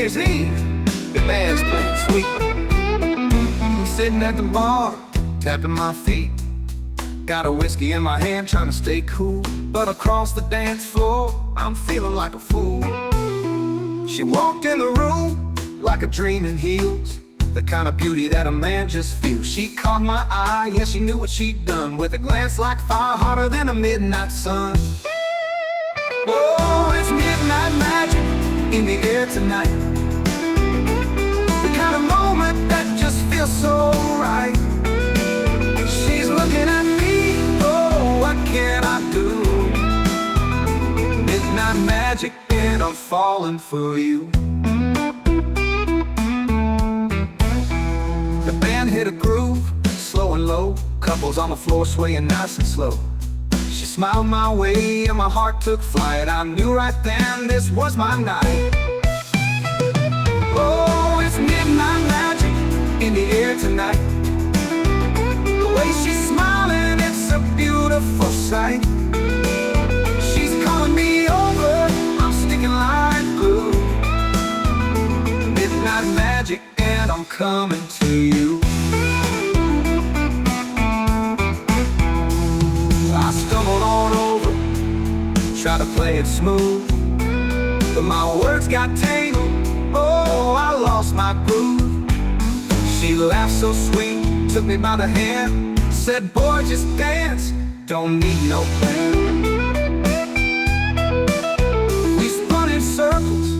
Year's Eve, the band's playing sweet. I'm sitting at the bar, tapping my feet. Got a whiskey in my hand, trying to stay cool. But across the dance floor, I'm feeling like a fool. She walked in the room like a dream in heels, the kind of beauty that a man just feels. She caught my eye, yeah, she knew what she'd done, with a glance like fire, hotter than a midnight sun. Oh, it's midnight magic in the air tonight, the kind of moment that just feels so right. She's looking at me, oh, what can I do? Midnight magic and I'm falling for you. The band hit a groove, slow and low, couples on the floor swaying nice and slow. She smiled my way and my heart took flight. I knew right then this was my night. Oh, it's midnight magic in the air tonight, the way she's smiling, it's a beautiful sight. She's calling me over, I'm sticking like glue. Midnight magic and I'm coming to you. I stumbled on over, tried to play it smooth, but my words got tangled, oh, I lost my groove. She laughed so sweet, took me by the hand, said, boy, just dance, don't need no plan. We spun in circles,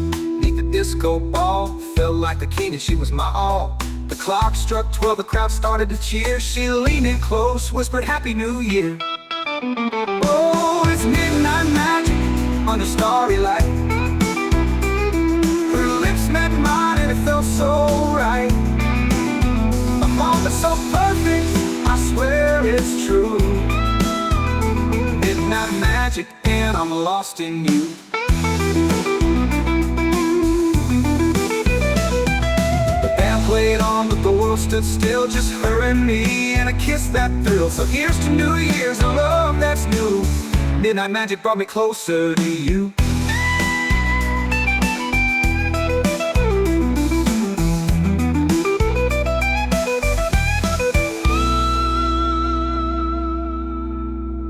neath the disco ball, felt like the king and she was my all. The clock struck 12, the crowd started to cheer. She leaned in close, whispered, Happy New Year. Oh, it's midnight magic under starry light. Her lips met mine and it felt so right. A moment so perfect, I swear it's true. Midnight magic and I'm lost in you. The band played on, but the world stood still, just her and me and a kiss that thrill. So here's to New Year's, a love that's new. Midnight magic brought me closer to you.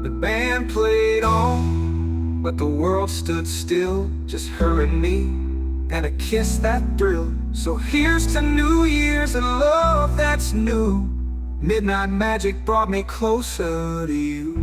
The band played on, but the world stood still, just her and me and a kiss that thrill. So here's to New Year's and love that's new. Midnight magic brought me closer to you.